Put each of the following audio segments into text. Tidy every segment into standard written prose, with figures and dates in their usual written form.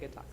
good talk.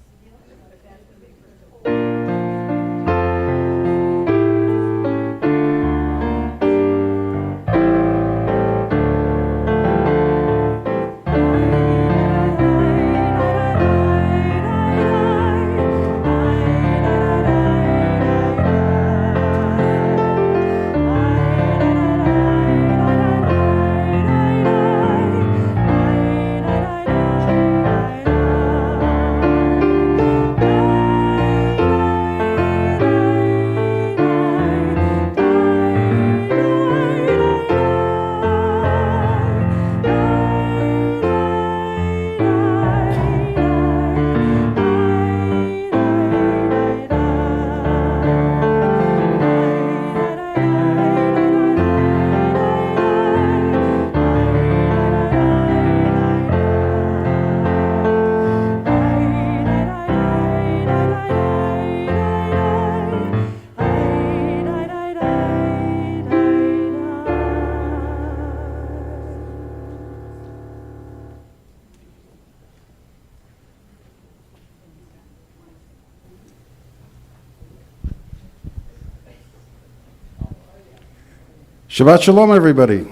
Shabbat Shalom, everybody.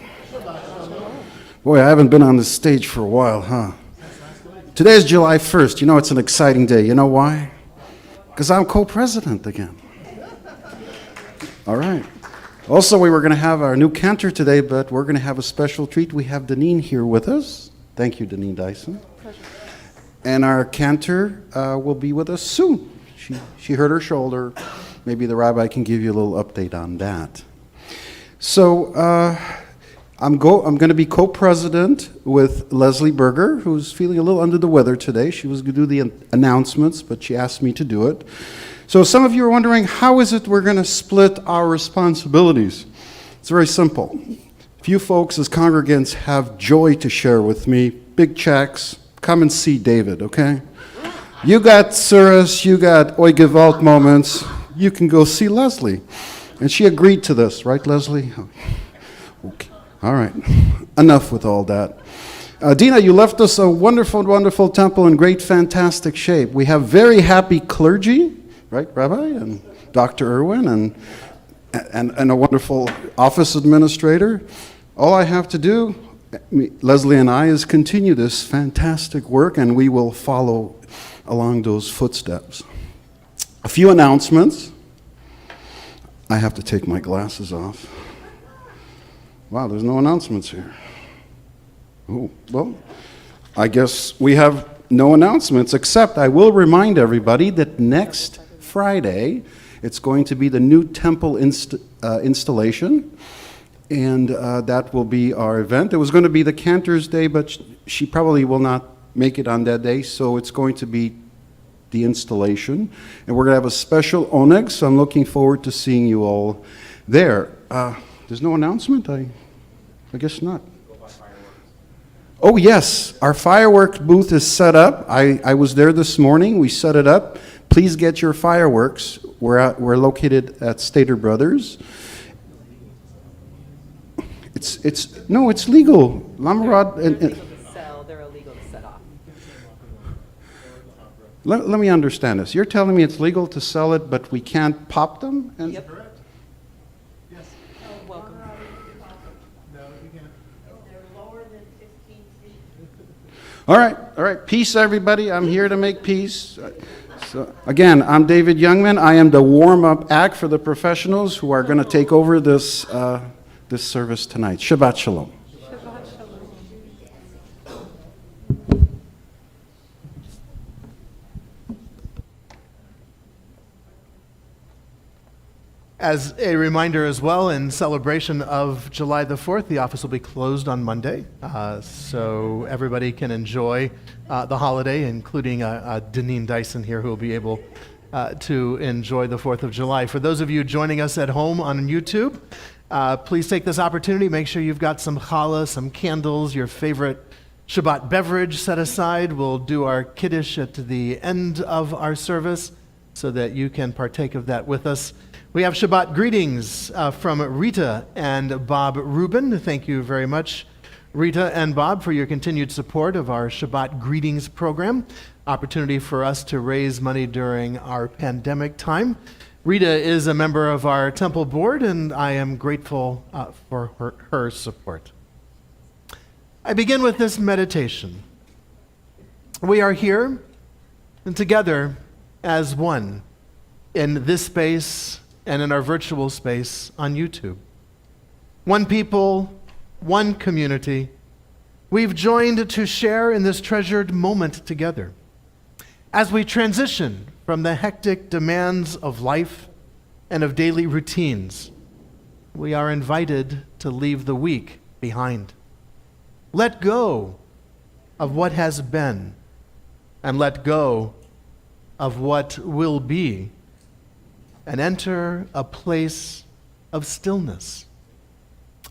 Boy, I haven't been on this stage for a while, huh? Today is July 1st. You know, it's an exciting day. You know why? Because I'm co-president again. All right. Also, we were going to have our new cantor today, but we're going to have a special treat. We have Deneen here with us. Thank you, Deneen Dyson. Pleasure. And our cantor will be with us soon. She hurt her shoulder. Maybe the rabbi can give you a little update on that. So I'm going to be co-president with Leslie Berger, who's feeling a little under the weather today. She was going to do the announcements, but she asked me to do it. So some of you are wondering, how is it we're going to split our responsibilities? It's very simple. If you folks as congregants have joy to share with me, big checks, come and see David, okay? You got Suras, you got Oi Gewalt moments, you can go see Leslie. And she agreed to this, right, Leslie? Okay. All right. Enough with all that. Dina, you left us a wonderful, wonderful temple in great, fantastic shape. We have very happy clergy, right, Rabbi, and Dr. Irwin, and a wonderful office administrator. All I have to do, Leslie and I, is continue this fantastic work, and we will follow along those footsteps. A few announcements. I have to take my glasses off. Wow, there's no announcements here. Oh, well, I guess we have no announcements, except I will remind everybody that next Friday, it's going to be the new temple installation, and that will be our event. It was going to be the Cantor's Day, but she probably will not make it on that day, so it's going to be the installation, and we're going to have a special oneg, so I'm looking forward to seeing you all there. There's no announcement? I guess not. Oh yes, our fireworks booth is set up. I was there this morning. We set it up. Please get your fireworks. We're located at Stater Brothers. It's legal. Lamarad. They're illegal to set off. Let me understand this. You're telling me it's legal to sell it, but we can't pop them? Yep. Correct. Yes. Oh, welcome. No, you can't. They're lower than 15 feet. All right. Peace, everybody. I'm here to make peace. So, again, I'm David Youngman. I am the warm-up act for the professionals who are going to take over this service tonight. Shabbat Shalom. Shabbat Shalom. As a reminder as well, in celebration of July the 4th, the office will be closed on Monday, so everybody can enjoy the holiday, including Deneen Dyson here, who will be able to enjoy the 4th of July. For those of you joining us at home on YouTube, please take this opportunity. Make sure you've got some challah, some candles, your favorite Shabbat beverage set aside. We'll do our Kiddush at the end of our service so that you can partake of that with us. We have Shabbat greetings from Rita and Bob Rubin. Thank you very much, Rita and Bob for your continued support of our Shabbat Greetings program, opportunity for us to raise money during our pandemic time. Rita is a member of our temple board, and I am grateful for her support. I begin with this meditation. We are here and together as one in this space and in our virtual space on YouTube. One people, one community. We've joined to share in this treasured moment together. As we transition from the hectic demands of life and of daily routines, we are invited to leave the week behind. Let go of what has been and let go of what will be and enter a place of stillness,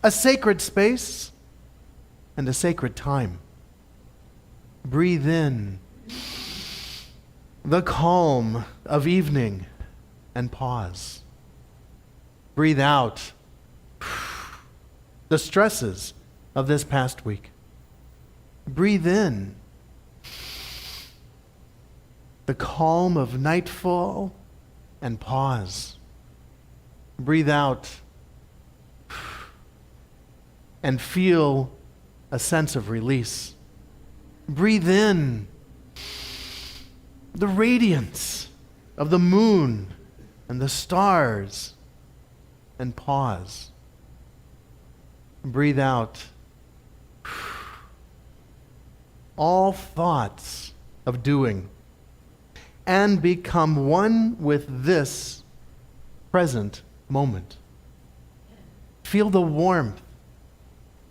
a sacred space and a sacred time. Breathe in the calm of evening and pause. Breathe out the stresses of this past week. Breathe in the calm of nightfall and pause. Breathe out and feel a sense of release. Breathe in the radiance of the moon and the stars and pause. Breathe out all thoughts of doing and become one with this present moment. Feel the warmth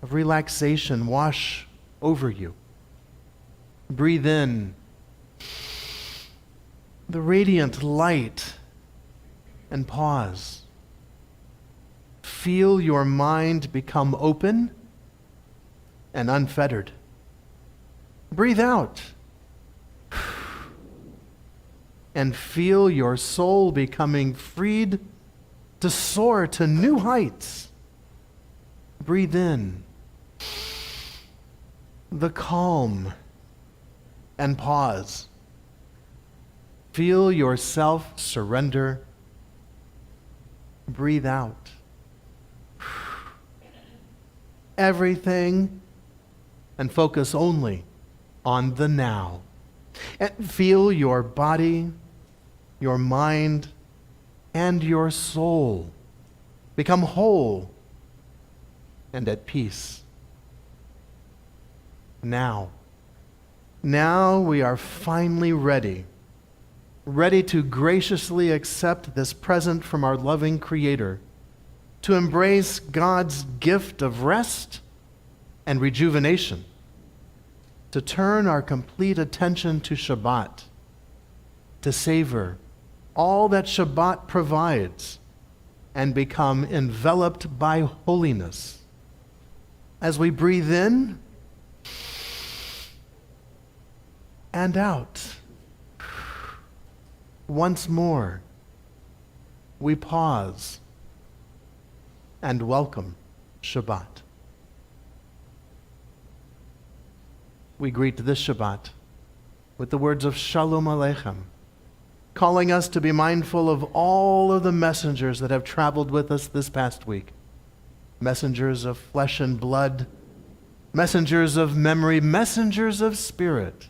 of relaxation wash over you. Breathe in the radiant light and pause. Feel your mind become open and unfettered. Breathe out and feel your soul becoming freed to soar to new heights. Breathe in the calm and pause. Feel yourself surrender. Breathe out everything and focus only on the now. And feel your body, your mind, and your soul become whole and at peace. Now we are finally ready to graciously accept this present from our loving Creator, to embrace God's gift of rest and rejuvenation, to turn our complete attention to Shabbat, to savor all that Shabbat provides and become enveloped by holiness. As we breathe in and out, once more, we pause and welcome Shabbat. We greet this Shabbat with the words of Shalom Aleichem, calling us to be mindful of all of the messengers that have traveled with us this past week. Messengers of flesh and blood, messengers of memory, messengers of spirit.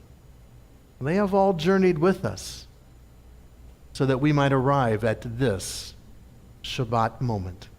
They have all journeyed with us so that we might arrive at this Shabbat moment.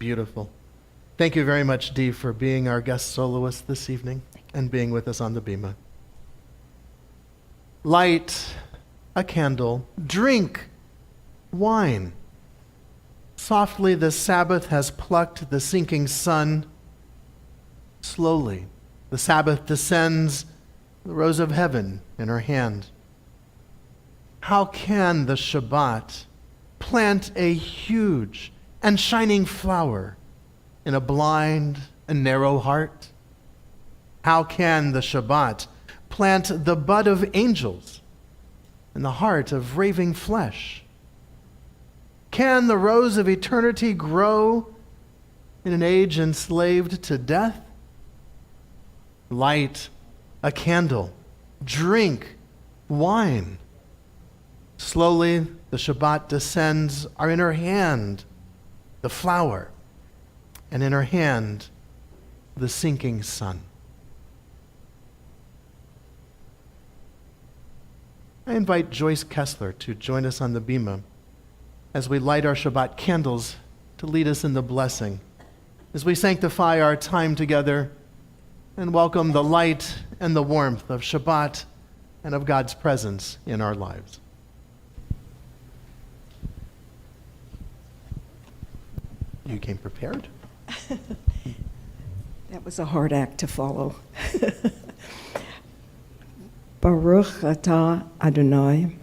beautiful. Thank you very much, Dee, for being our guest soloist this evening and being with us on the bima. Light a candle, drink wine. Softly the Sabbath has plucked the sinking sun. Slowly the Sabbath descends, the rose of heaven in her hand. How can the Shabbat plant a huge and shining flower in a blind and narrow heart? How can the Shabbat plant the bud of angels in the heart of raving flesh? Can the rose of eternity grow in an age enslaved to death? Light a candle, drink wine. Slowly the Shabbat descends, are in her hand the flower, and in her hand the sinking sun. I invite Joyce Kessler to join us on the bima as we light our Shabbat candles to lead us in the blessing, as we sanctify our time together and welcome the light and the warmth of Shabbat and of God's presence in our lives. You came prepared? That was a hard act to follow. Baruch atah Adonai,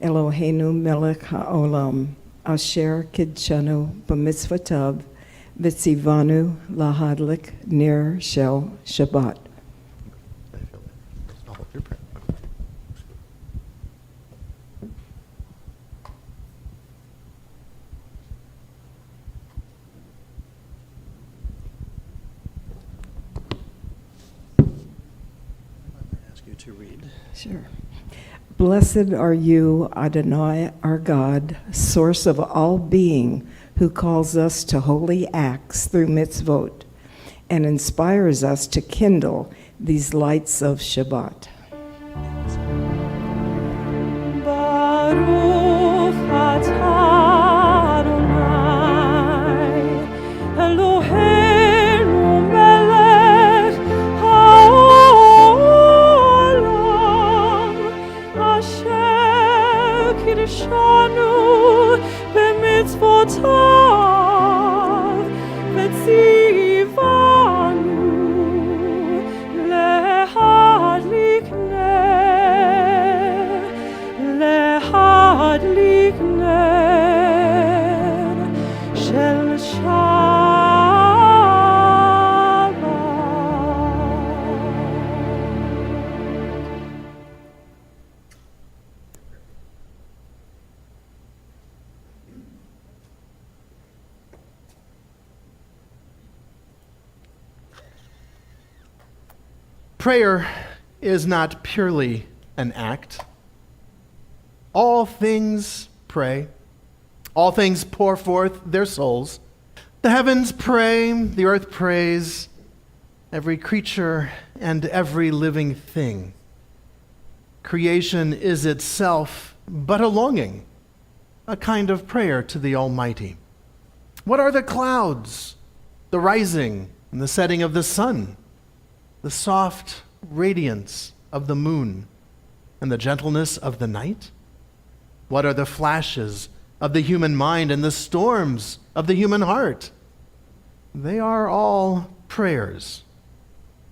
Eloheinu melech haolam, asher kidshanu b'mitzvotav, v'tzivanu lahadlik ner shel Shabbat. I'll hold your prayer. Ask you to read. Sure. Blessed are you, Adonai, our God, source of all being, who calls us to holy acts through mitzvot and inspires us to kindle these lights of Shabbat. Baruch atah Adonai, Eloheinu melech haolam, asher kidshanu b'mitzvotav, v'tzivanu lehadlik ner shel Shabbat. Prayer is not purely an act. All things pray. All things pour forth their souls. The heavens pray, the earth prays, every creature and every living thing. Creation is itself but a longing, a kind of prayer to the Almighty. What are the clouds, the rising and the setting of the sun, the soft radiance of the moon, and the gentleness of the night? What are the flashes of the human mind and the storms of the human heart? They are all prayers,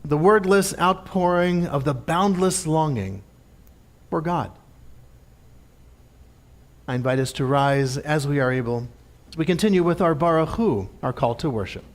the wordless outpouring of the boundless longing for God. I invite us to rise as we are able, as we continue with our Baruch Hu, our call to worship.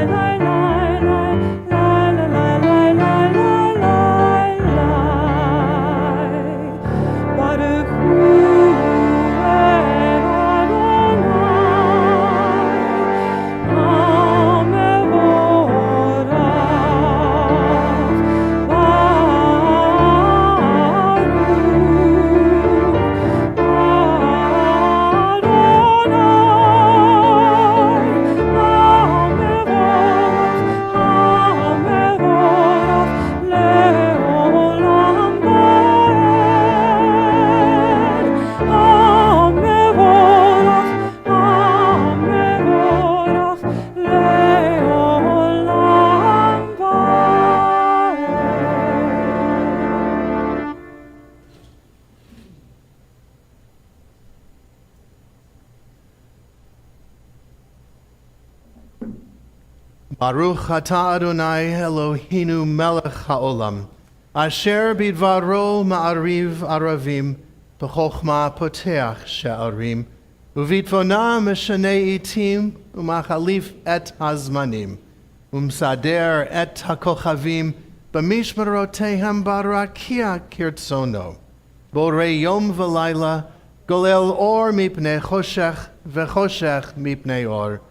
La Baruch atah Adonai Eloheinu melech haolam, asher bidvaro ma'ariv aravim, b'chochma poteach she'arim, uvitvona meshanei itim, umachalif et hazmanim, umsader et hakochavim, b'mishmerotehem barakia kirtzono, borei yom v'layla, golel or mipnei choshech, v'choshech mipnei or,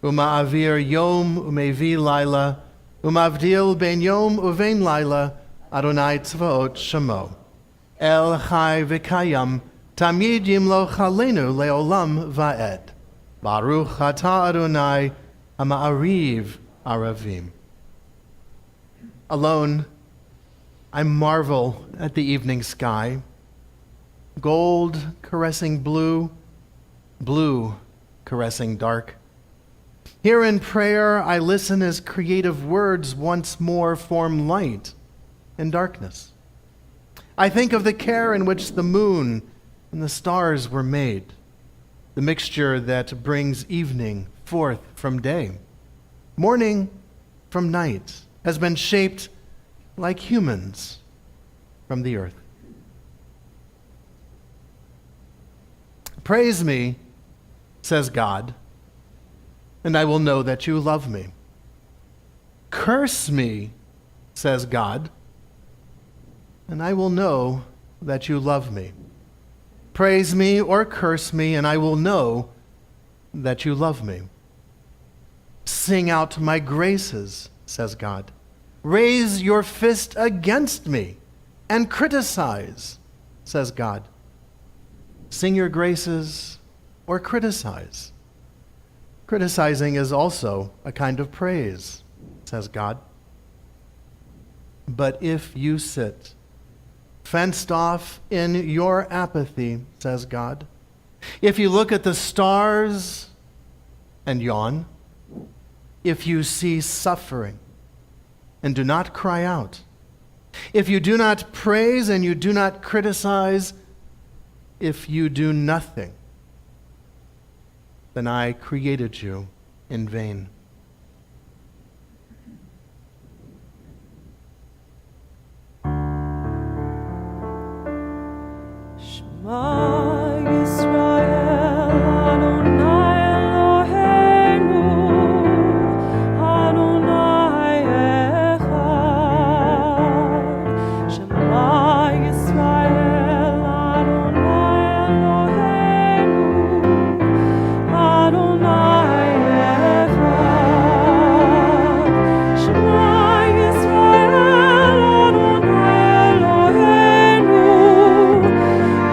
Uma'avir yom umevi laila, umavdil ben yom uvein laila, Adonai tzvaot shemo. El chai v'kayam, tamid yimlo chalenu leolam va'ed. Baruch atah Adonai, hama'ariv aravim. Alone, I marvel at the evening sky. Gold caressing blue, blue caressing dark. Here in prayer, I listen as creative words once more form light and darkness. I think of the care in which the moon and the stars were made, the mixture that brings evening forth from day. Morning from night has been shaped like humans from the earth. Praise me, says God, and I will know that you love me. Curse me, says God, and I will know that you love me. Praise me or curse me, and I will know that you love me. Sing out my graces, says God. Raise your fist against me and criticize, says God. Sing your graces or criticize. Criticizing is also a kind of praise, says God. But if you sit fenced off in your apathy, says God, if you look at the stars and yawn, if you see suffering and do not cry out, if you do not praise and you do not criticize, if you do nothing, then I created you in vain. Shema Yisrael, Adonai Eloheinu, Adonai Echad. Shema Yisrael, Adonai Eloheinu, Adonai Echad. Shema Yisrael, Adonai Eloheinu,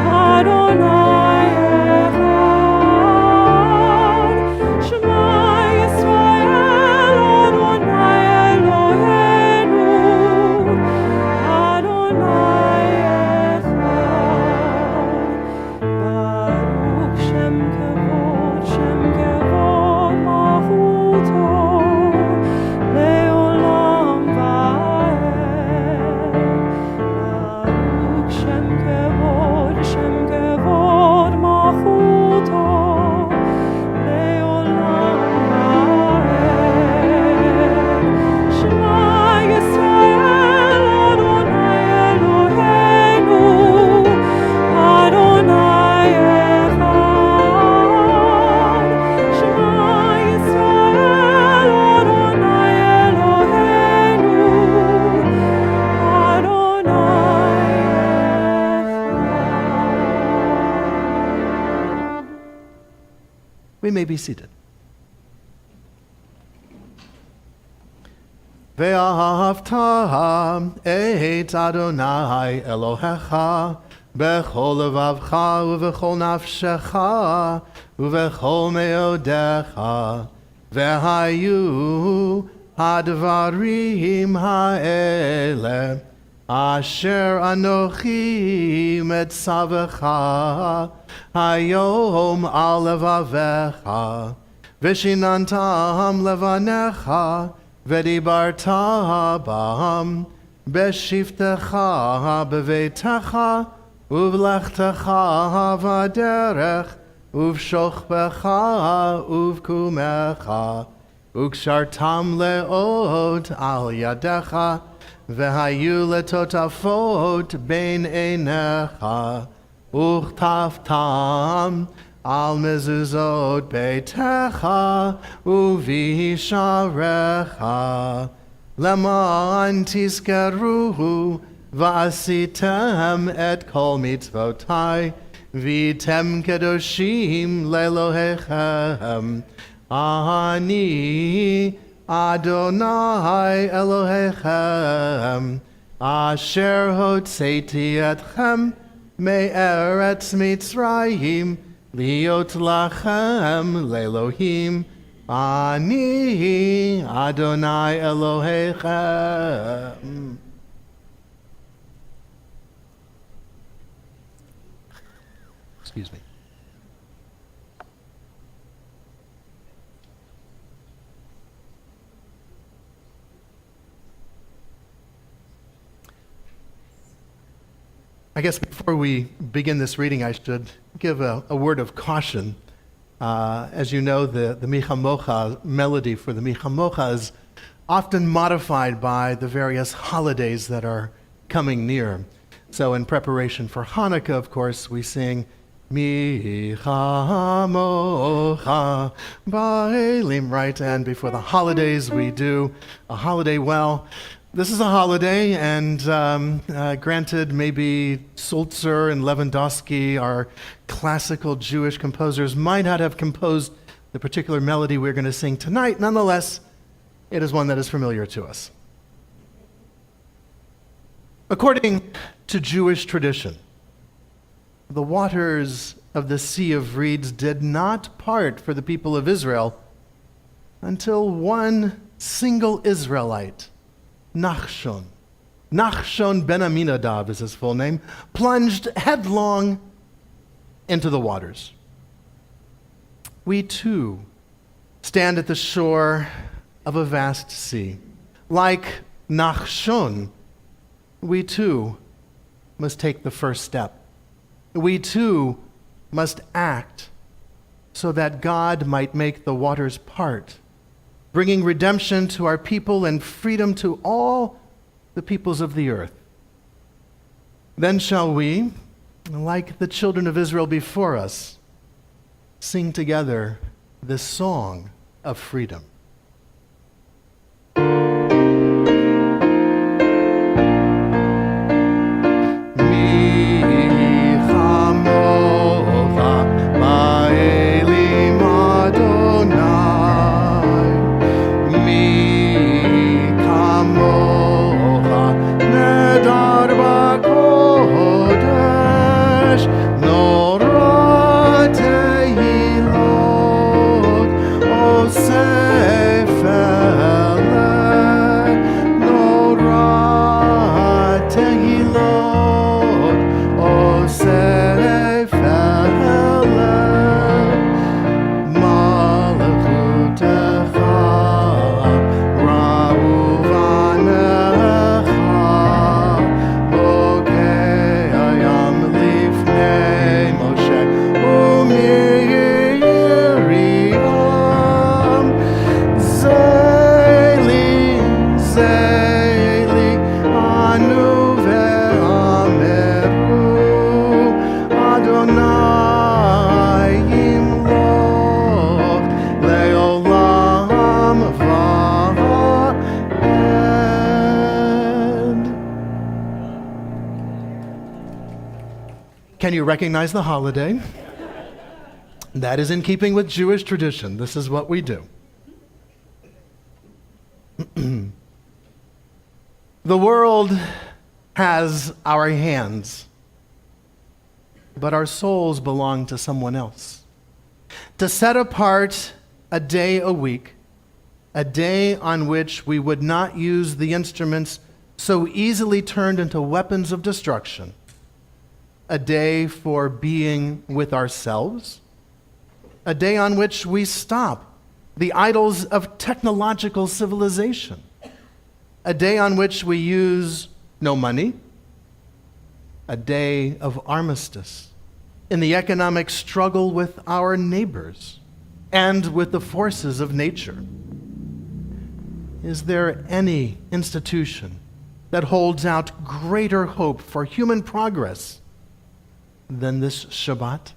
Adonai Echad. Shema Yisrael, Adonai Eloheinu, Adonai Echad. Baruch Shem Kevod Malchuto, Leolam Vaed. Baruch Shem Kevod Malchuto, Leolam Vaed. Shema Yisrael, Adonai Eloheinu, Adonai Echad. Shema Yisrael, Adonai Eloheinu, Adonai Echad. We may be seated. Ve'ahavta et Adonai Elohecha bechol levavcha uvechol nafshecha uvechol meodecha ve'hayu hadvarim ha'ele asher anochi metzavecha hayom al levavecha vishinantam levanecha v'dibarta bam b'shiftecha b'veitecha uv'lechtecha v'derech uv'shochbecha uv'kumecha Ukshartam le'ot al yadecha, vehayu letotafot bein einecha, uchtaftam al mezuzot beitecha, uvisharecha, leman tizkeruhu, va'asitem et kol mitzvotai, vitem kedoshim lelohechem, Ani Adonai Elohechem, asher hotzeiti etchem me'eretz Mitzrayim, liot lachem le'elohim, Ani Adonai Elohechem. Excuse me. I guess before we begin this reading, I should give a word of caution. As you know, the Micha Mocha melody for the Micha Mocha is often modified by the various holidays that are coming near. So in preparation for Hanukkah, of course, we sing Micha Mocha Ba'elim, right? And before the holidays, we do a holiday well. This is a holiday, and granted, maybe Sulzer and Lewandowski, our classical Jewish composers, might not have composed the particular melody we're going to sing tonight. Nonetheless, it is one that is familiar to us. According to Jewish tradition, the waters of the Sea of Reeds did not part for the people of Israel until one single Israelite, Nachshon ben Aminadab is his full name, plunged headlong into the waters. We too stand at the shore of a vast sea. Like Nachshon, we too must take the first step. We too must act so that God might make the waters part, bringing redemption to our people and freedom to all the peoples of the earth. Then shall we, like the children of Israel before us, sing together this song of freedom. Can you recognize the holiday? That is in keeping with Jewish tradition. This is what we do. The world has our hands, but our souls belong to someone else. To set apart a day a week, a day on which we would not use the instruments so easily turned into weapons of destruction, a day for being with ourselves, a day on which we stop the idols of technological civilization, a day on which we use no money, a day of armistice in the economic struggle with our neighbors and with the forces of nature. is there any institution that holds out greater hope for human progress than this Shabbat?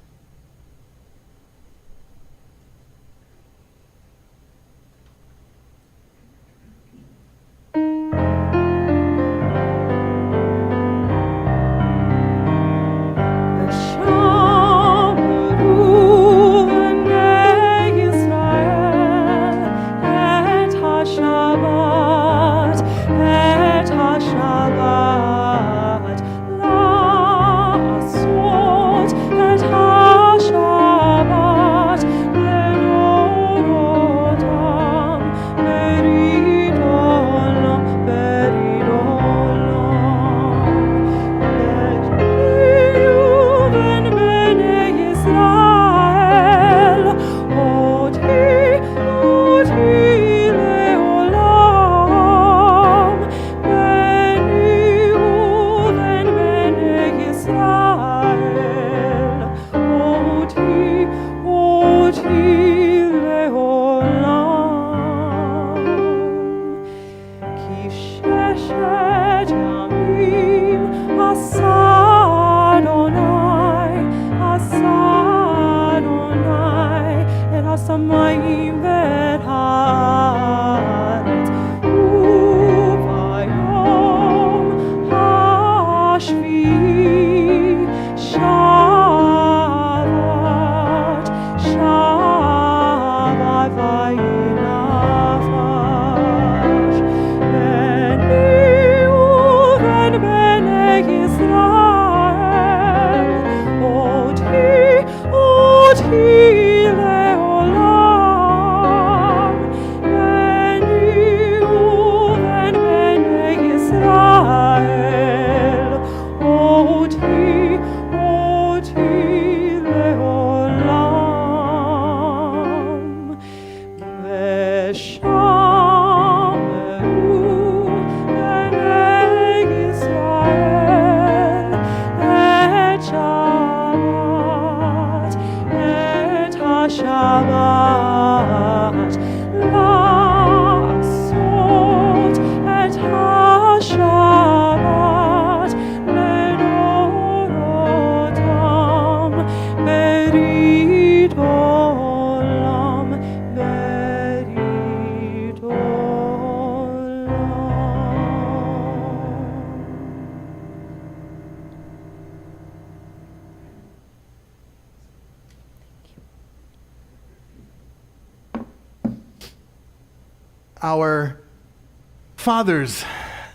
Our fathers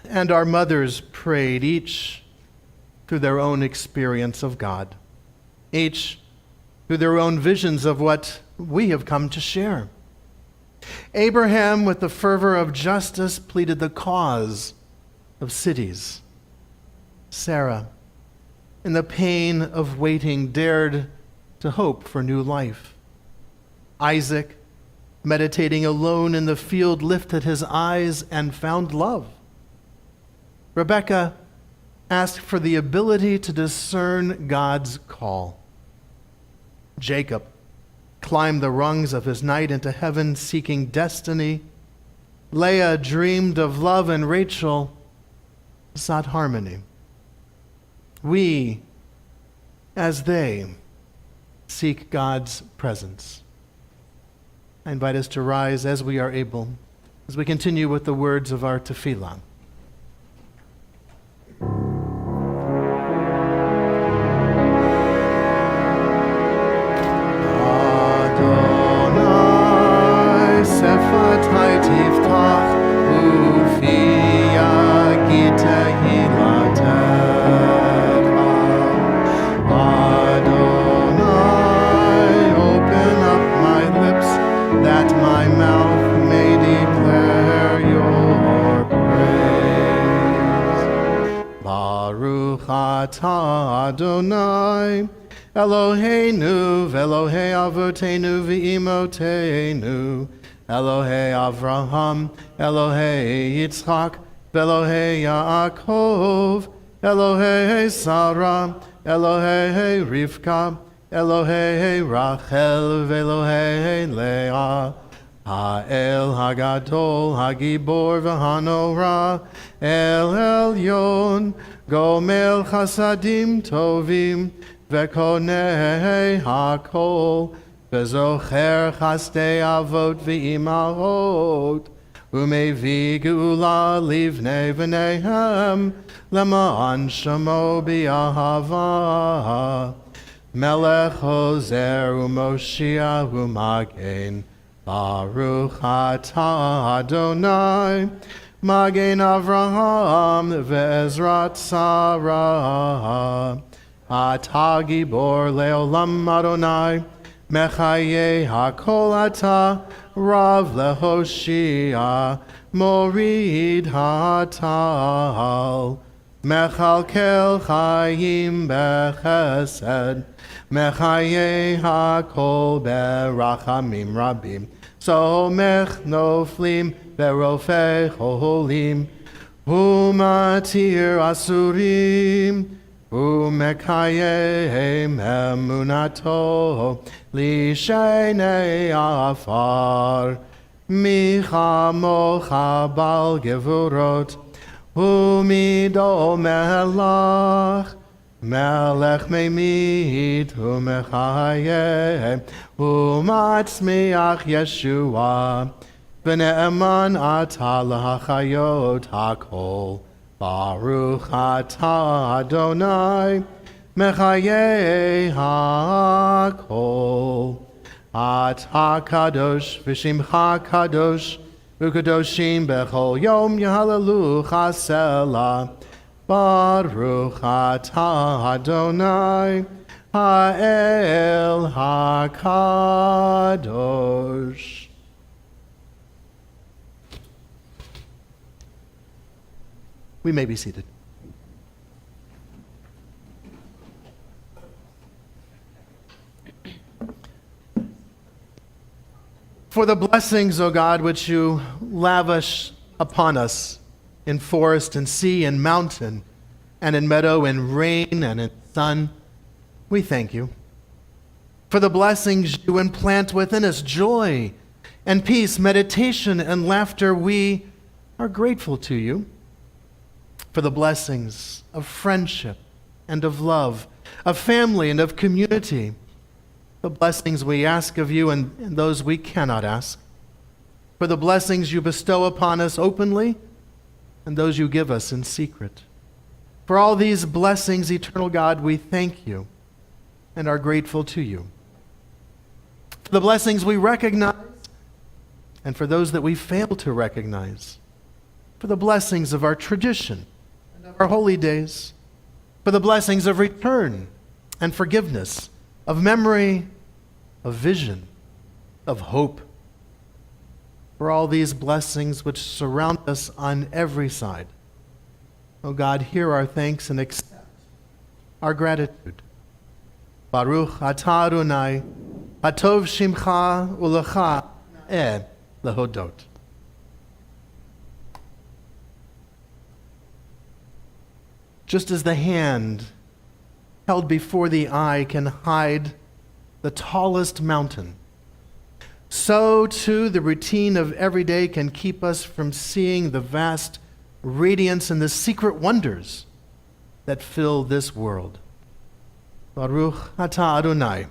and our mothers prayed, each through their own experience of God, each through their own visions of what we have come to share. Abraham, with the fervor of justice, pleaded the cause of cities. Sarah, in the pain of waiting, dared to hope for new life. Isaac, meditating alone in the field, lifted his eyes and found love. Rebekah asked for the ability to discern God's call. Jacob climbed the rungs of his night into heaven seeking destiny. Leah dreamed of love, and Rachel sought harmony. We, as they, seek God's presence. I invite us to rise as we are able, as we continue with the words of our tefillah. Adonai, sefatai tiftach, ufia gitehilatecha. Adonai, open up my lips, that my mouth may declare your praise. Baruch atah Adonai, Eloheinu v'Elohei avotenu v'imotenu, Elohei Avraham, Elohei Yitzchak, v'Elohei Yaakov, Elohei Sarah, Elohei Rivka, Elohei Rachel, v'Elohei Leah, Ha'el Hagadol Hagibor V'Hanora El Elyon Gomel Chasadim Tovim V'Konei Hakol V'Zocher Chastei Avot V'Imahot Umevi Geula Livnei V'Nehem Lema'an Shamo B'Ahava Melech Hozer U'Moshiach U'Magen Baruch atah Adonai, Magen Avraham ve'ezrat Sarah. Atah gibor leolam Adonai, Mechaye hakol atah, Rav lehoshia, Morid hatal. Mechalkel chayim bechesed, Mechaye hakol berachamim rabim. Somech noflim berofei cholim, Umatir asurim, Umekayehem emunato, Lishenei afar, Michamocha bal gevurot, Umido melach, Melech meimit umechayeh umatzmiach Yeshua v'ne'eman atah lahachayot hakol Baruch atah Adonai mechayeh hakol Atah kadosh v'shimcha kadosh u'kadoshim bechol yom yahalalu chasela Baruch atah Adonai ha'el hakadosh. We may be seated. For the blessings, O God, which you lavish upon us in forest and sea and mountain and in meadow and rain and in sun, we thank you. For the blessings you implant within us, joy and peace, meditation and laughter, we are grateful to you. For the blessings of friendship and of love, of family and of community, the blessings we ask of you and those we cannot ask. For the blessings you bestow upon us openly and those you give us in secret. For all these blessings, eternal God, we thank you and are grateful to you. For the blessings we recognize and for those that we fail to recognize. For the blessings of our tradition and of our holy days. For the blessings of return and forgiveness, of memory, of vision, of hope. For all these blessings which surround us on every side. O God, hear our thanks and accept our gratitude. Baruch atah Adonai, hatov shimcha ulecha lehodot. Just as the hand held before the eye can hide the tallest mountain, so too the routine of every day can keep us from seeing the vast radiance and the secret wonders that fill this world. Baruch atah Adonai,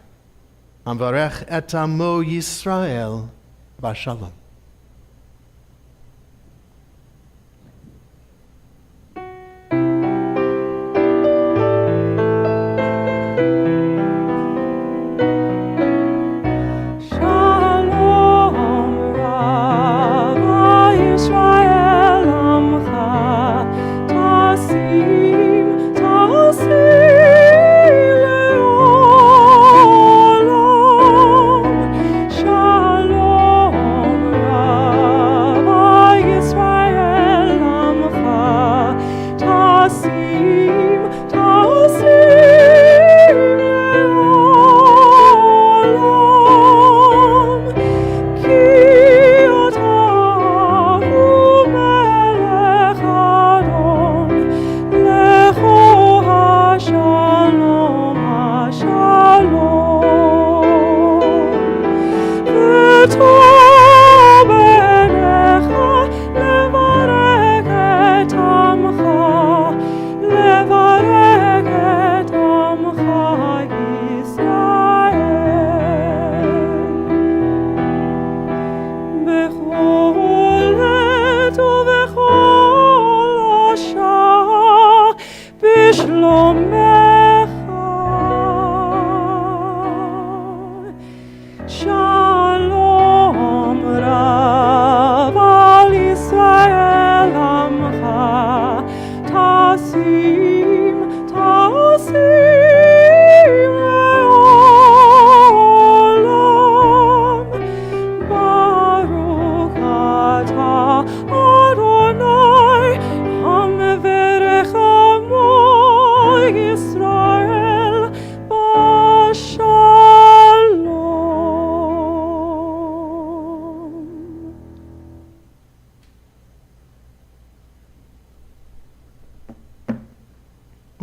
amvarech et amo Yisrael b'shalom. Shalom,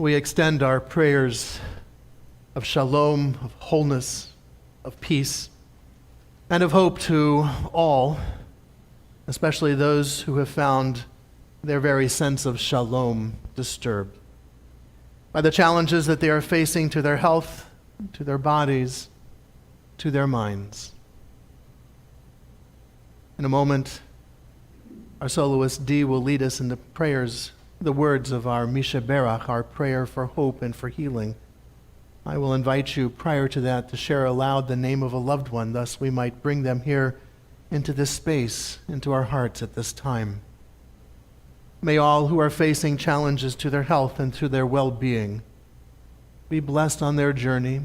we extend our prayers of shalom, of wholeness, of peace, and of hope to all, especially those who have found their very sense of shalom disturbed by the challenges that they are facing to their health, to their bodies, to their minds. In a moment, our soloist Dee will lead us into prayers, the words of our Misha Berach, our prayer for hope and for healing. I will invite you prior to that to share aloud the name of a loved one, thus we might bring them here into this space, into our hearts at this time. May all who are facing challenges to their health and to their well-being be blessed on their journey,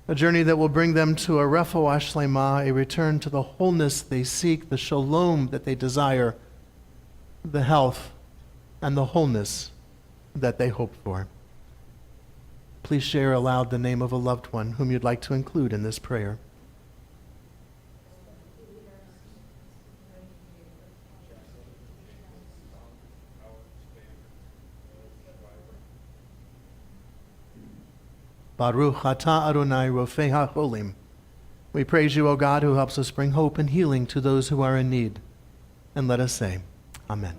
a journey that will bring them to a refuah shlema, a return to the wholeness they seek, the shalom that they desire, the health and the wholeness that they hope for. Please share aloud the name of a loved one whom you'd like to include in this prayer. Baruch atah Adonai Rofei HaCholim. We praise you, O God, who helps us bring hope and healing to those who are in need. And let us say, Amen.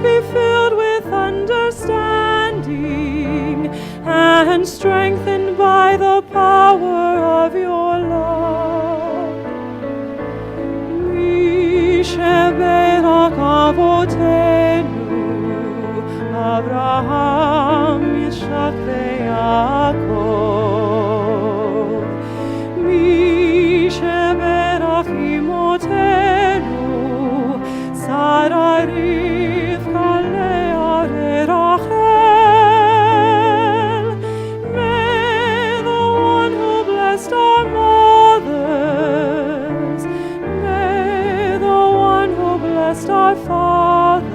Be filled with understanding and strengthened by the power of your love. Misheberach avotenu, Abraham, Yitzchak veYaakov. Misheberach imotenu, Sarai our fathers,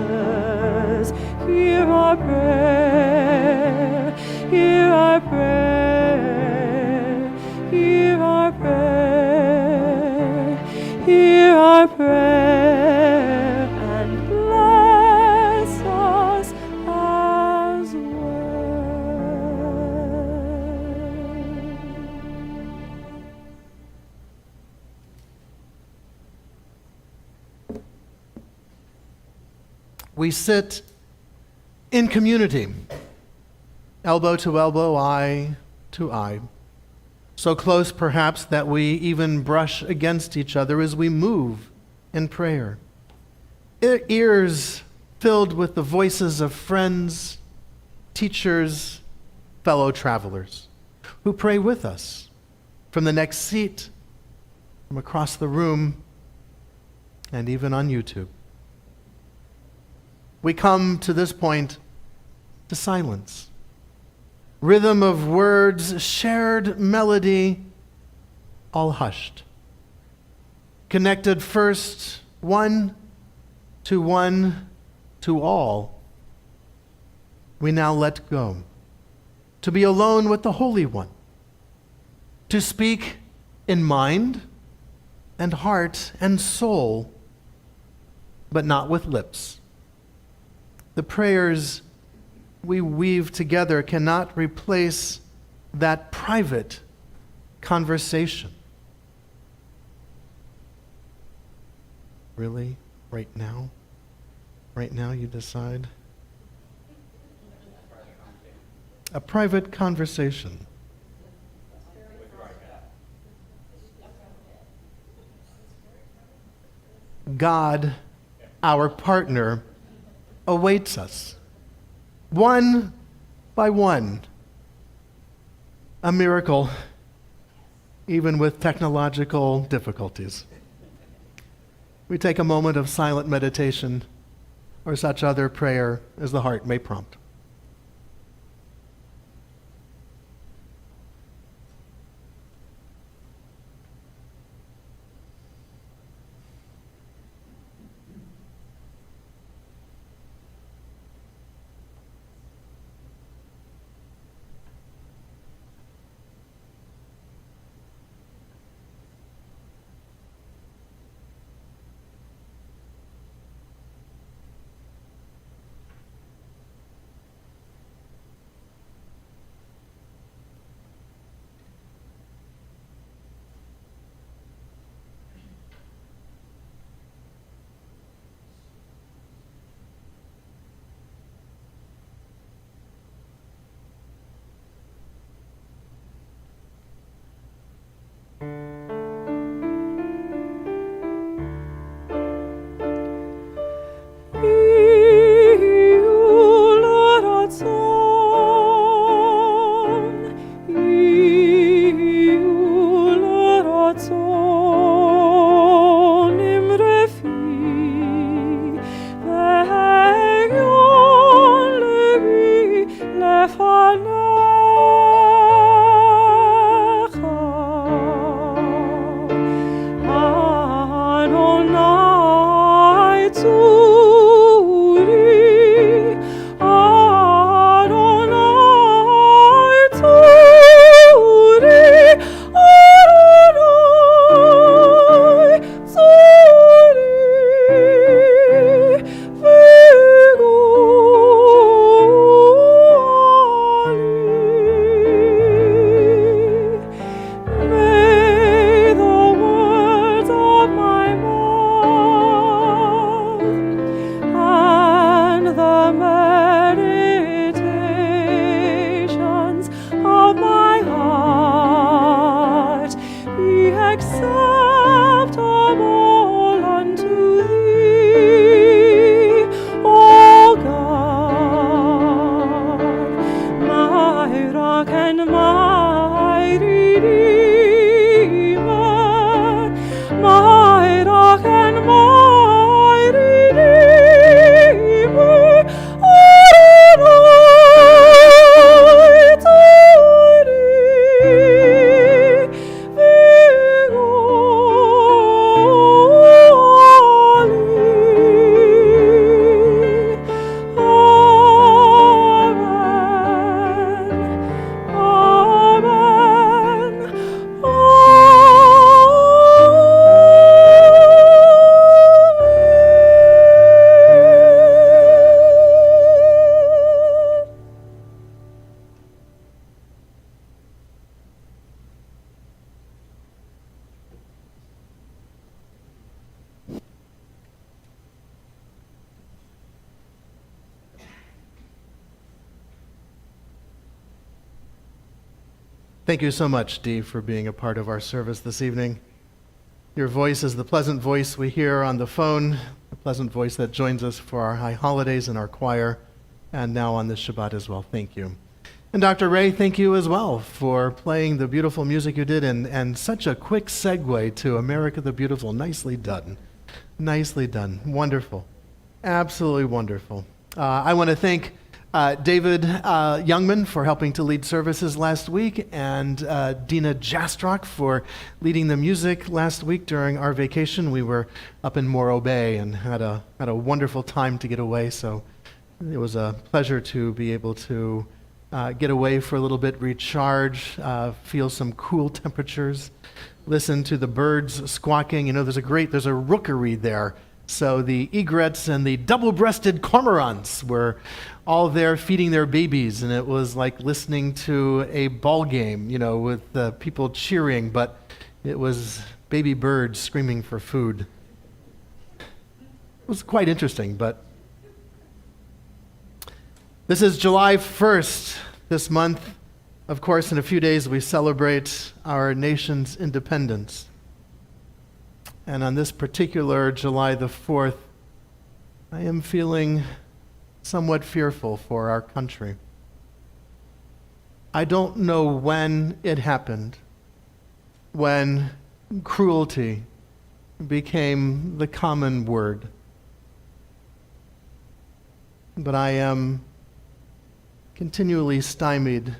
hear our prayer, hear our prayer, hear our prayer, hear our prayer, and bless us as We sit in community, elbow to elbow, eye to eye, so close perhaps that we even brush against each other as we move in prayer. Ears filled with the voices of friends, teachers, fellow travelers who pray with us from the next seat, from across the room, and even on YouTube. We come to this point to silence. Rhythm of words, shared melody, all hushed. Connected first, one to all. We now let go. To be alone with the Holy One. To speak in mind and heart and soul, but not with lips. The prayers we weave together cannot replace that private conversation. Really? Right now? Right now you decide? A private conversation. God, our partner, awaits us, one by one. A miracle, even with technological difficulties. We take a moment of silent meditation or such other prayer as the heart may prompt. Thank you so much, Dee, for being a part of our service this evening. Your voice is the pleasant voice we hear on the phone, the pleasant voice that joins us for our high holidays in our choir, and now on this Shabbat as well. Thank you. And Dr. Ray, thank you as well for playing the beautiful music you did, and such a quick segue to America the Beautiful. Nicely done. Nicely done. Wonderful. Absolutely wonderful. I want to thank David Youngman for helping to lead services last week, and Dina Jastrock for leading the music last week during our vacation. We were up in Morro Bay and had a wonderful time to get away, so it was a pleasure to be able to get away for a little bit, recharge, feel some cool temperatures, listen to the birds squawking. You know, there's a rookery there So the egrets and the double-breasted cormorants were all there feeding their babies, and it was like listening to a ball game, with people cheering, but it was baby birds screaming for food. It was quite interesting, but this is July 1st this month. Of course, in a few days we celebrate our nation's independence. And on this particular July the 4th, I am feeling somewhat fearful for our country. I don't know when it happened, when cruelty became the common word. But I am continually stymied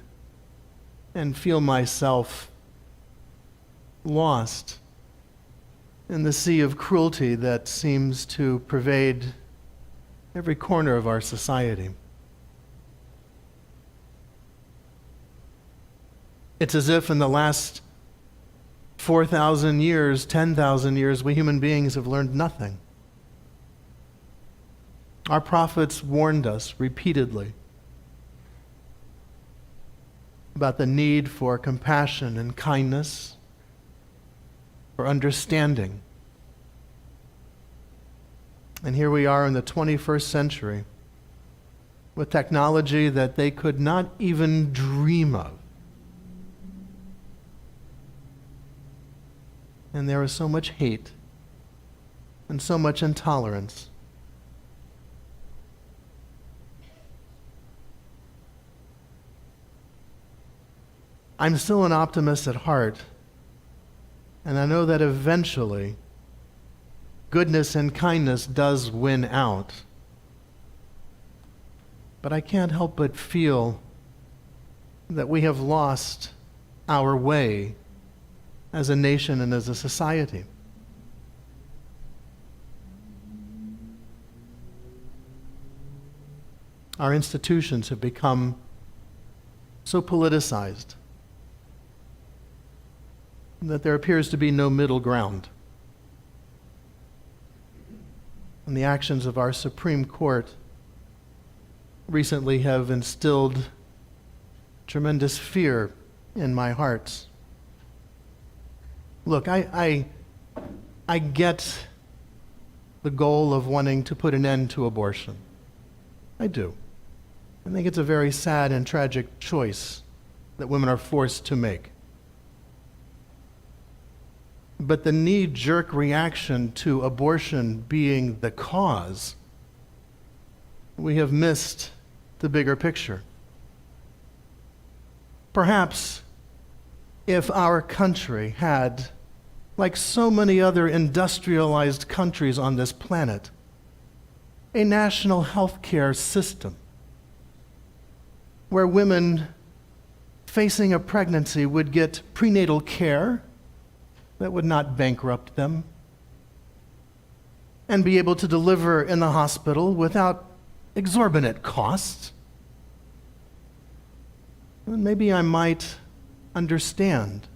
and feel myself lost in the sea of cruelty that seems to pervade every corner of our society. It's as if in the last 4,000 years, 10,000 years, we human beings have learned nothing. Our prophets warned us repeatedly about the need for compassion and kindness, for understanding. And here we are in the 21st century with technology that they could not even dream of. And there is so much hate and so much intolerance. I'm still an optimist at heart, and I know that eventually goodness and kindness does win out. But I can't help but feel that we have lost our way as a nation and as a society. Our institutions have become so politicized that there appears to be no middle ground. And the actions of our Supreme Court recently have instilled tremendous fear in my heart. Look, I get the goal of wanting to put an end to abortion. I do. I think it's a very sad and tragic choice that women are forced to make. But the knee-jerk reaction to abortion being the cause, we have missed the bigger picture. Perhaps if our country had, like so many other industrialized countries on this planet, a national health care system where women facing a pregnancy would get prenatal care that would not bankrupt them, and be able to deliver in the hospital without exorbitant costs, then maybe I might understand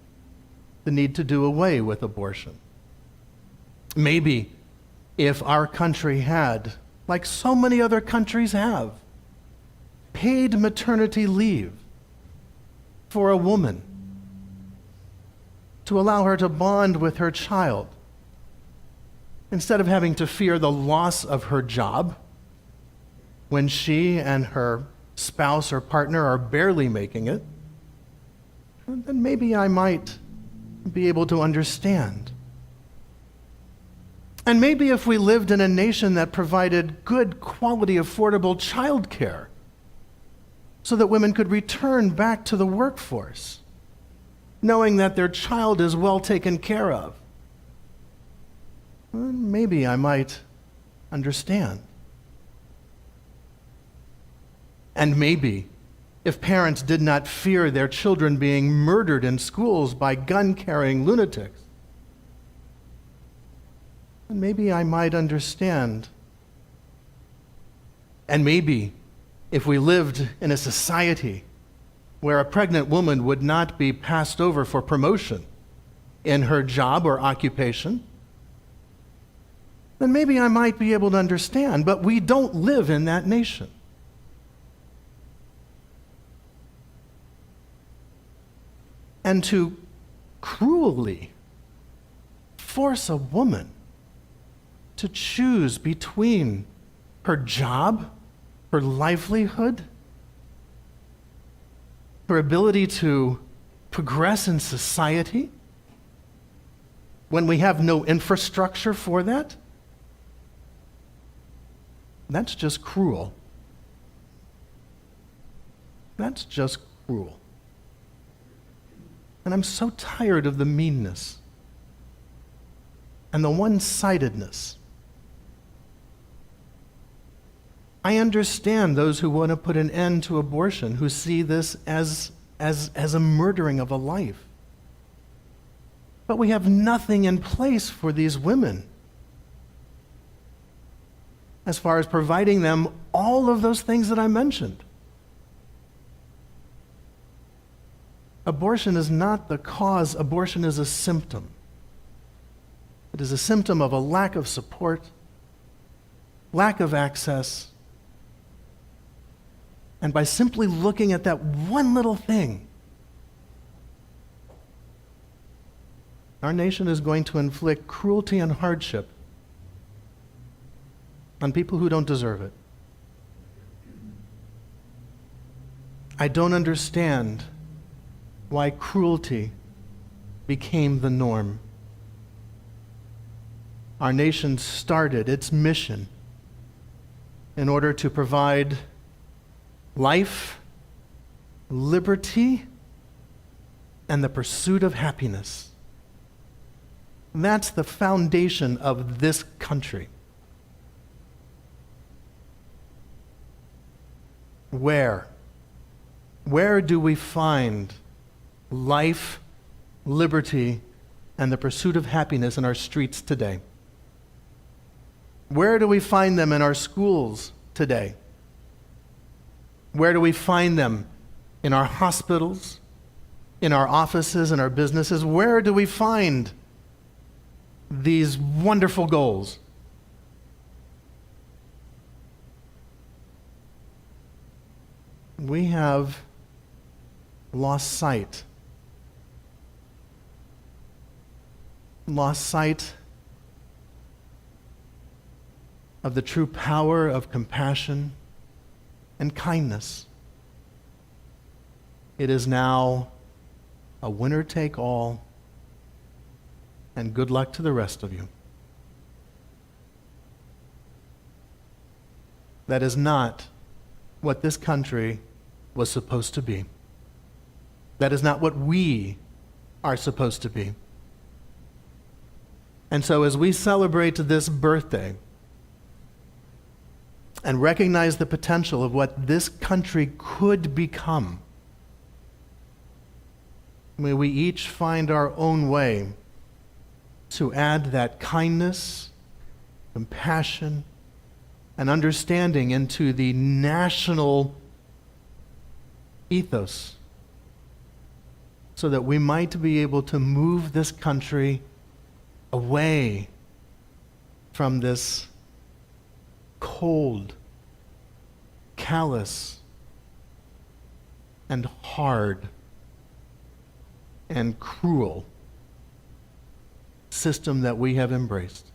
the need to do away with abortion. Maybe if our country had, like so many other countries have, paid maternity leave for a woman to allow her to bond with her child, instead of having to fear the loss of her job when she and her spouse or partner are barely making it, then maybe I might be able to understand. And maybe if we lived in a nation that provided good quality, affordable childcare so that women could return back to the workforce, knowing that their child is well taken care of, well, maybe I might understand. And maybe if parents did not fear their children being murdered in schools by gun-carrying lunatics, then maybe I might understand. And maybe if we lived in a society where a pregnant woman would not be passed over for promotion in her job or occupation, then maybe I might be able to understand, but we don't live in that nation. And to cruelly force a woman to choose between her job, her livelihood, her ability to progress in society, when we have no infrastructure for that, that's just cruel. That's just cruel. And I'm so tired of the meanness and the one-sidedness. I understand those who want to put an end to abortion, who see this as a murdering of a life. But we have nothing in place for these women as far as providing them all of those things that I mentioned. Abortion is not the cause. Abortion is a symptom. It is a symptom of a lack of support, lack of access. And by simply looking at that one little thing, our nation is going to inflict cruelty and hardship on people who don't deserve it. I don't understand why cruelty became the norm. Our nation started its mission in order to provide life, liberty, and the pursuit of happiness. That's the foundation of this country. Where do we find life, liberty, and the pursuit of happiness in our streets today? Where do we find them in our schools today? Where do we find them in our hospitals, in our offices, in our businesses? Where do we find these wonderful goals? We have lost sight of the true power of compassion and kindness. It is now a winner take all, and good luck to the rest of you. That is not what this country was supposed to be. That is not what we are supposed to be. And so as we celebrate this birthday and recognize the potential of what this country could become, may we each find our own way to add that kindness, compassion, and understanding into the national ethos, so that we might be able to move this country away from this cold, callous, and hard and cruel system that we have embraced.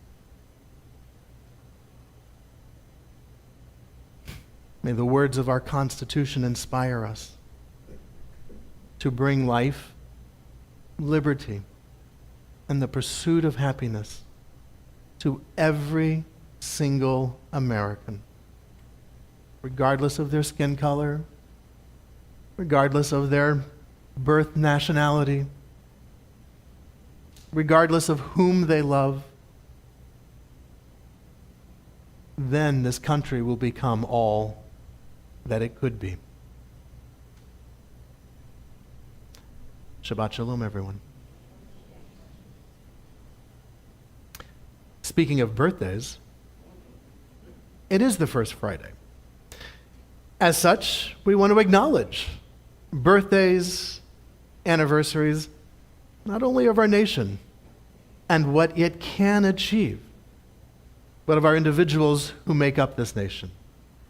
May the words of our Constitution inspire us to bring life, liberty, and the pursuit of happiness to every single American, regardless of their skin color, regardless of their birth nationality, regardless of whom they love. Then this country will become all that it could be. Shabbat Shalom, everyone. Speaking of birthdays, it is the first Friday. As such, we want to acknowledge birthdays, anniversaries, not only of our nation and what it can achieve, but of our individuals who make up this nation.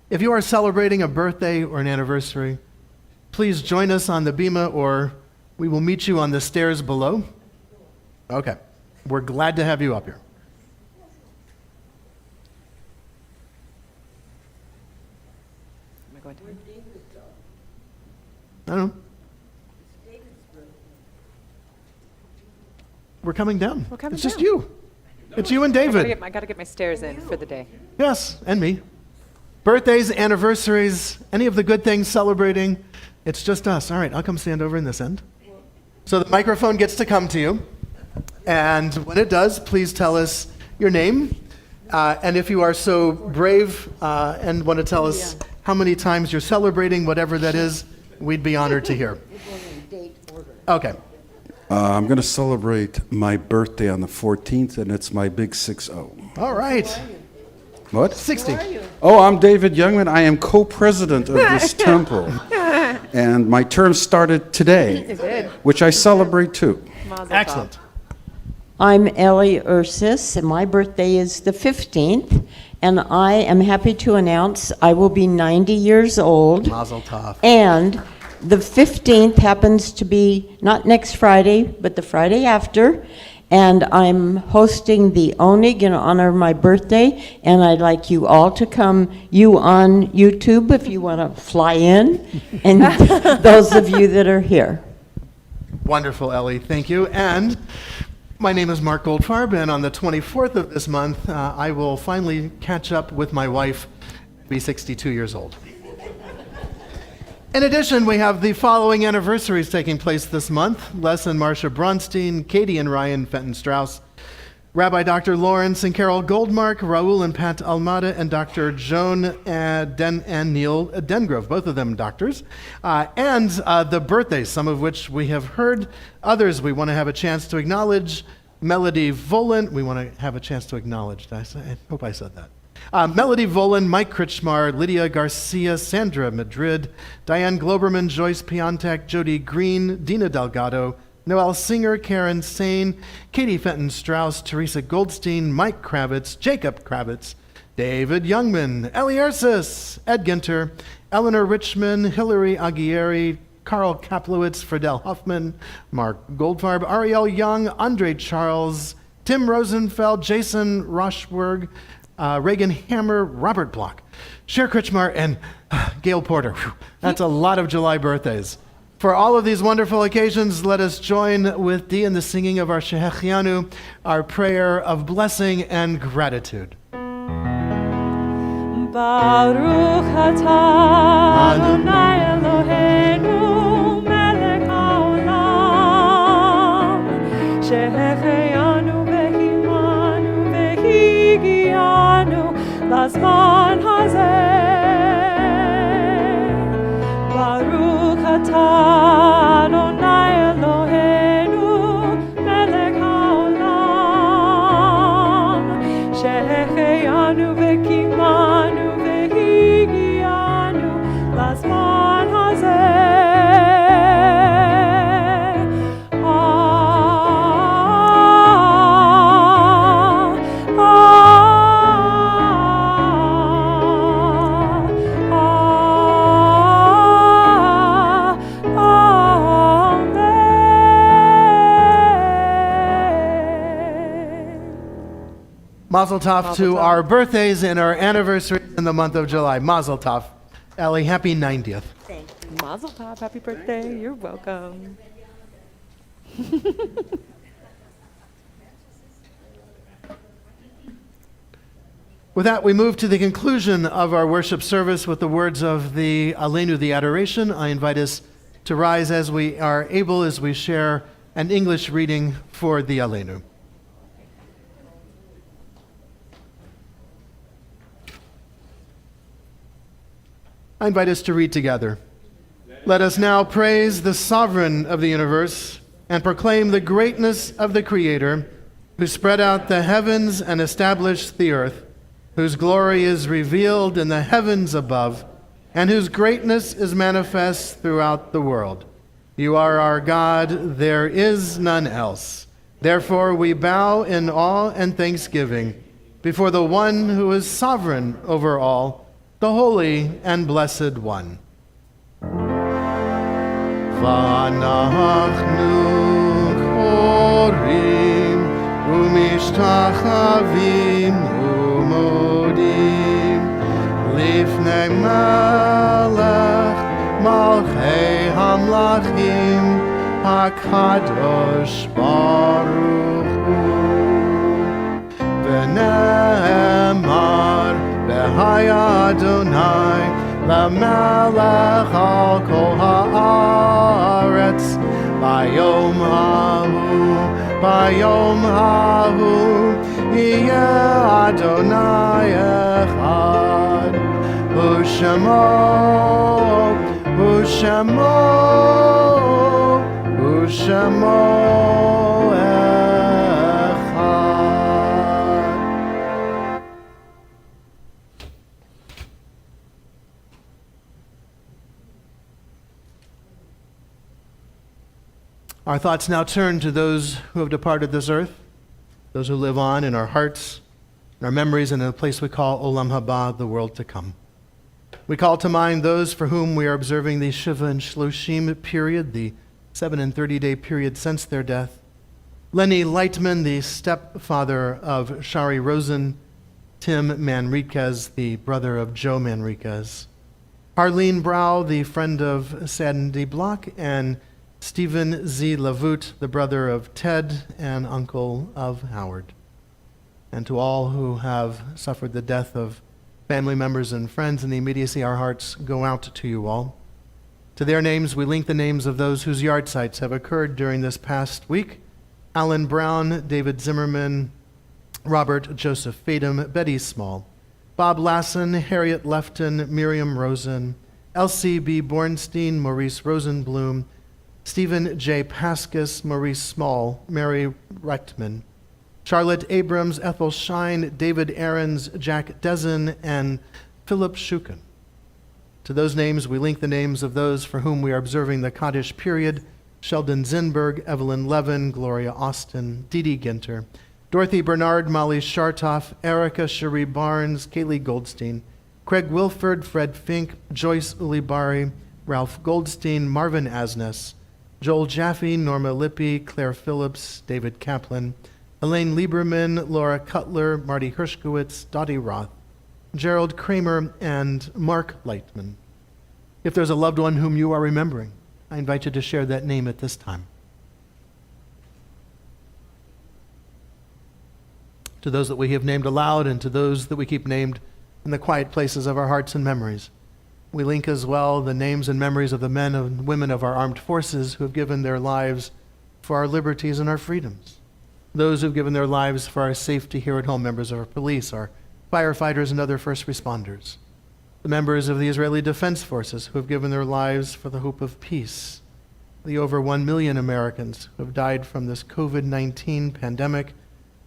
If you are celebrating a birthday or an anniversary, please join us on the bima, or we will meet you on the stairs below. Okay, we're glad to have you up here. Am I going to? I don't know. We're coming down. We're coming it's just down. you. It's you and David. I got to get my stairs in for the day. Yes, and me. Birthdays, anniversaries, any of the good things celebrating, it's just us. All right, I'll come stand over in this end. So the microphone gets to come to you. And when it does, please tell us your name. And if you are so brave and want to tell us how many times you're celebrating, whatever that is, we'd be honored to hear. Okay. I'm going to celebrate my birthday on the 14th, and it's my big 6-0. All right. What? 60. Oh, I'm David Youngman. I am co-president of this temple. And my term started today, It did. which I celebrate too. Mazel tov. Excellent. I'm Ellie Ursus, and my birthday is the 15th, and I am happy to announce I will be 90 years old. Mazel tov. And the 15th happens to be not next Friday, but the Friday after, and I'm hosting the Onig in honor of my birthday, and I'd like you all to come, you on YouTube if you want to fly in, and those of you that are here. Wonderful, Ellie. Thank you. And my name is Mark Goldfarb, and on the 24th of this month, I will finally catch up with my wife, be 62 years old. In addition, we have the following anniversaries taking place this month. Les and Marcia Bronstein, Katie and Ryan Fenton-Strauss, Rabbi Dr. Lawrence and Carol Goldmark, Raul and Pat Almada, and Dr. Joan and Neil Dengrove, both of them doctors. And the birthdays, some of which we have heard. Others we want to have a chance to acknowledge. Melody Volan, we want to have a chance to acknowledge. I hope I said that. Melody Volan, Mike Kritschmar, Lydia Garcia, Sandra Madrid, Diane Globerman, Joyce Piontek, Jody Green, Dina Delgado, Noelle Singer, Karen Sane, Katie Fenton-Strauss, Teresa Goldstein, Mike Kravitz, Jacob Kravitz, David Youngman, Ellie Ursus, Ed Ginter, Eleanor Richmond, Hillary Aguirre, Carl Kaplowitz, Fridel Huffman, Mark Goldfarb, Ariel Young, Andre Charles, Tim Rosenfeld, Jason Roshberg, Reagan Hammer, Robert Block, Cher Kritschmar, and Gail Porter. Whew, that's a lot of July birthdays. For all of these wonderful occasions, let us join with Dee in the singing of our Shehechianu, our prayer of blessing and gratitude. Baruch atah Adonai Eloheinu melech haolam shehechianu vehimanu vehigianu lazman hazeh Baruch atah Adonai Eloheinu melech haolam shehechianu vehimanu Lazman hazeh, Mazel tov to our birthdays and our anniversaries in the month of July. Mazel tov. Ellie, happy 90th. Mazel tov, happy birthday, you're welcome. With that, we move to the conclusion of our worship service with the words of the Aleinu, the Adoration. I invite us to rise as we are able as we share an English reading for the Aleinu. I invite us to read together. Let us now praise the Sovereign of the universe and proclaim the greatness of the Creator, who spread out the heavens and established the earth, whose glory is revealed in the heavens above, and whose greatness is manifest throughout the world. You are our God, there is none else. Therefore we bow in awe and thanksgiving before the one who is sovereign over all, the Holy and Blessed One. V'anachnu chorim u'mishtachavim u'modim lifnei melech malchei hamlachim HaKadosh Baruch Hu. V'ne'emar b'haya Adonai l'melech al kol ha'aretz bayom hahu yeh Adonai echad u'shemo echad. Our thoughts now turn to those who have departed this earth, those who live on in our hearts, in our memories, and in a place we call Olam Haba, the world to come. We call to mind those for whom we are observing the Shiva and Shloshim period, the 7 and 30-day period since their death. Lenny Lightman, the stepfather of Shari Rosen. Tim Manriquez, the brother of Joe Manriquez. Arlene Brow, the friend of Sandy Block. And Stephen Z. Lavute, the brother of Ted and uncle of Howard. And to all who have suffered the death of family members and friends in the immediacy, our hearts go out to you all. To their names, we link the names of those whose yard sites have occurred during this past week. Alan Brown, David Zimmerman, Robert Joseph Fadum, Betty Small, Bob Lassen, Harriet Lefton, Miriam Rosen, Elsie B. Bornstein, Maurice Rosenblum, Stephen J. Paskus, Maurice Small, Mary Rechtman, Charlotte Abrams, Ethel Shine, David Aarons, Jack Dezen, and Philip Shukin. To those names, we link the names of those for whom we are observing the Kaddish period: Sheldon Zinberg, Evelyn Levin, Gloria Austin, Dee Dee Ginter, Dorothy Bernard, Molly Shartoff, Erica Cherie Barnes, Kaylee Goldstein, Craig Wilford, Fred Fink, Joyce Ulibari, Ralph Goldstein, Marvin Asnes, Joel Jaffe, Norma Lippi, Claire Phillips, David Kaplan, Elaine Lieberman, Laura Cutler, Marty Hershkowitz, Dottie Roth, Gerald Kramer, and Mark Lightman. If there's a loved one whom you are remembering, I invite you to share that name at this time. To those that we have named aloud and to those that we keep named in the quiet places of our hearts and memories, we link as well the names and memories of the men and women of our armed forces who have given their lives for our liberties and our freedoms. Those who have given their lives for our safety here at home, members of our police, our firefighters, and other first responders. The members of the Israeli Defense Forces who have given their lives for the hope of peace. The over 1 million Americans who have died from this COVID-19 pandemic,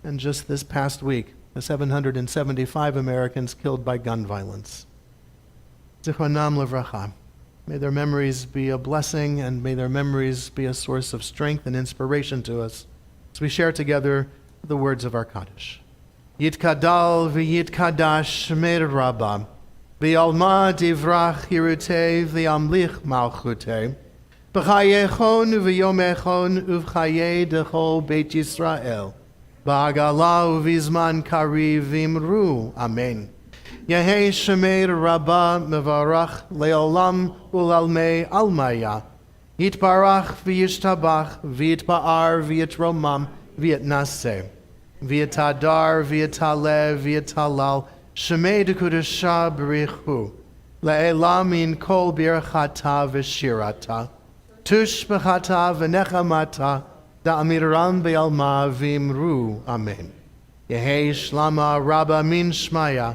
and just this past week, the 775 Americans killed by gun violence. Zichronam Livracha. May their memories be a blessing, and may their memories be a source of strength and inspiration to us as we share together the words of our Kaddish. Yitkadal v'yitkadash Shmer Rabba, v'yalma divrach hirute v'yamlich malchute, b'chayechon v'yomechon uv'chaye dechol Beit Yisrael, ba'agala uv'izman kari v'imru. Amen. Yehei Shmer Rabba mevarach le'olam u'lalmei almaya, yitbarach v'yishtabach v'yitba'ar v'yitromam v'yitnaseh. V'yitadar, v'yitale, v'yitalal, Shemei dekudasha b'richu, le'elam min kol birchata v'shirata, tush b'chata v'nechamata, da'amiram be'alma v'imru. Amen. Yehei shlama rabba min shmaya,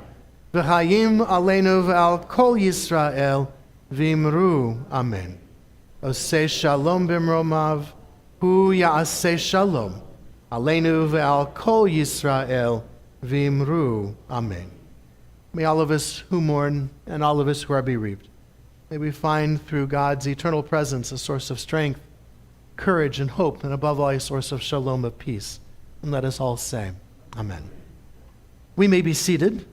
v'chayim aleinu v'al kol Yisrael, v'imru. Amen. Oseh shalom b'mromav, hu ya'aseh shalom. Aleinu ve'al kol Yisrael v'imru. Amen. May all of us who mourn and all of us who are bereaved, may we find through God's eternal presence a source of strength, courage, and hope, and above all a source of shalom, of peace. And let us all say, Amen. we may be seated.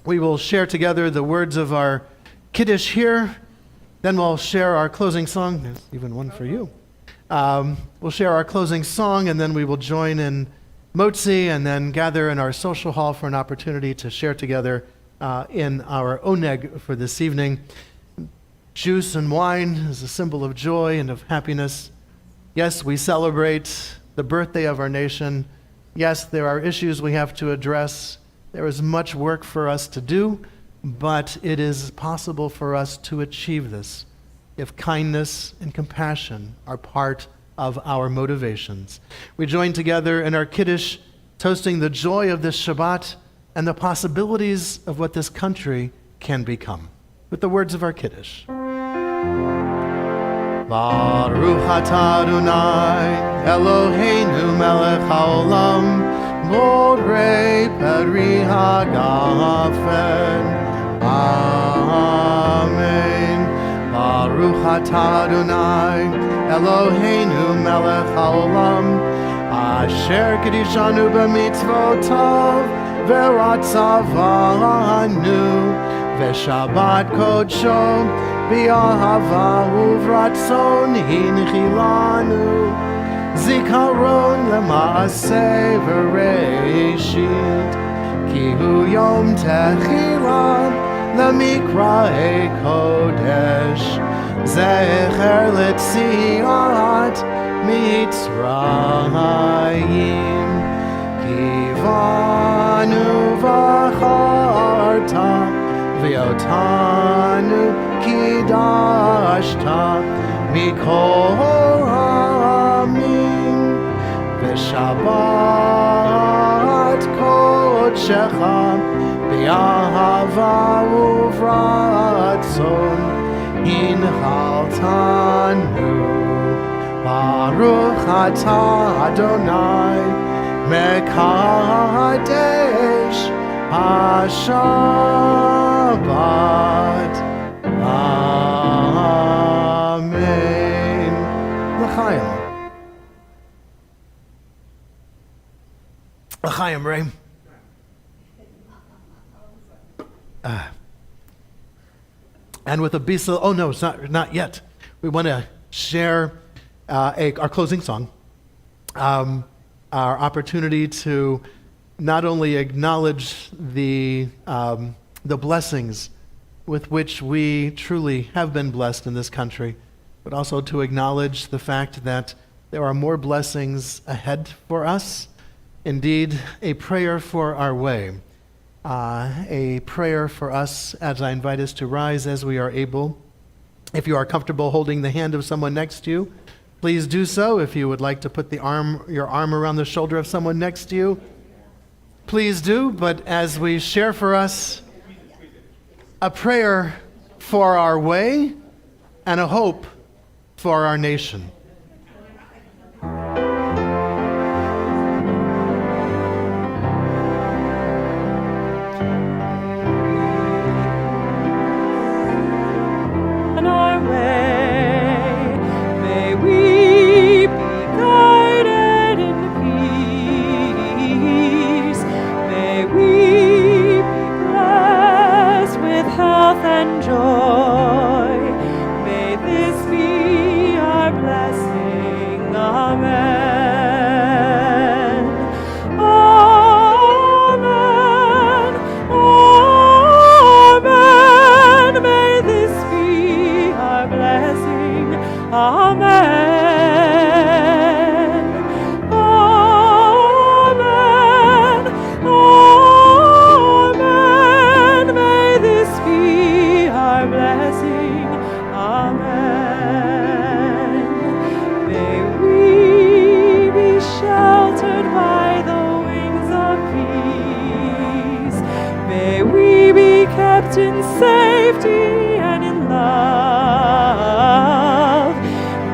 We will share together the words of our Kiddush here. Then we'll share our closing song. There's even one for you. We'll share our closing song, and then we will join in Motzi and then gather in our social hall for an opportunity to share together in our oneg for this evening. Juice and wine is a symbol of joy and of happiness. Yes, we celebrate the birthday of our nation. Yes, there are issues we have to address. There is much work for us to do, but it is possible for us to achieve this if kindness and compassion are part of our motivations. We join together in our Kiddush, toasting the joy of this Shabbat and the possibilities of what this country can become. With the words of our Kiddush. Baruch atah Adonai Eloheinu melech haolam borei peri hagafen. Amen. Baruch atah Adonai Eloheinu melech haolam asher kedishanu b'mitzvotav v'ratzavanu v'shabbat kodsho b'ahava uvratzon hinchilanu zikaron lemaaseh v'reishit ki hu yom techila lemikra'e kodesh zecher letziat mitzrayim kivanu v'charta v'yotanu kidashta mikol ha'amim v'shabbat kodshecha b'ahava uvratzon hinchaltanu. Baruch atah Adonai mekadesh HaShabbat. Amen. L'chaim. L'chaim, Ray. And with a bisel, oh no, it's not yet. We want to share our closing song, our opportunity to not only acknowledge the blessings with which we truly have been blessed in this country, but also to acknowledge the fact that there are more blessings ahead for us. Indeed, a prayer for our way, a prayer for us as I invite us to rise as we are able. If you are comfortable holding the hand of someone next to you, please do so. If you would like to put your arm around the shoulder of someone next to you, please do. But as we share for us a prayer for our way and a hope for our nation. On our way, may we be guided in peace. May we be blessed with health and joy. May this be our blessing. Amen. Amen. Amen. May this be our blessing. Amen. Amen. Amen. May this be our blessing. Amen. May we be sheltered by the wings of peace. May we be kept in safety and in love.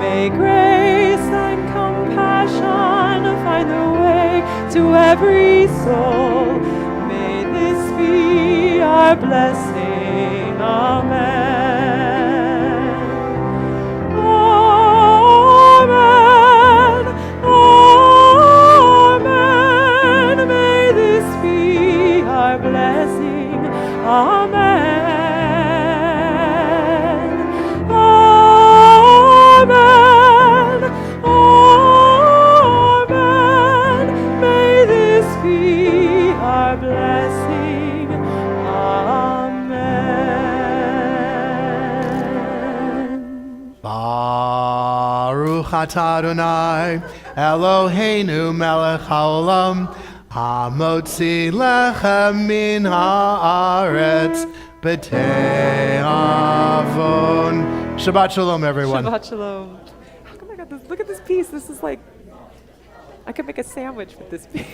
May grace and compassion find their way to every soul. May this be our blessing. Amen. Amen. Amen. May this be Baruch atah Adonai Eloheinu melech haolam hamotzi lechem min haaretz b'te'avon. Shabbat shalom, everyone. Shabbat shalom. How come I got this? Look at this piece. This is like, I could make a sandwich with this piece.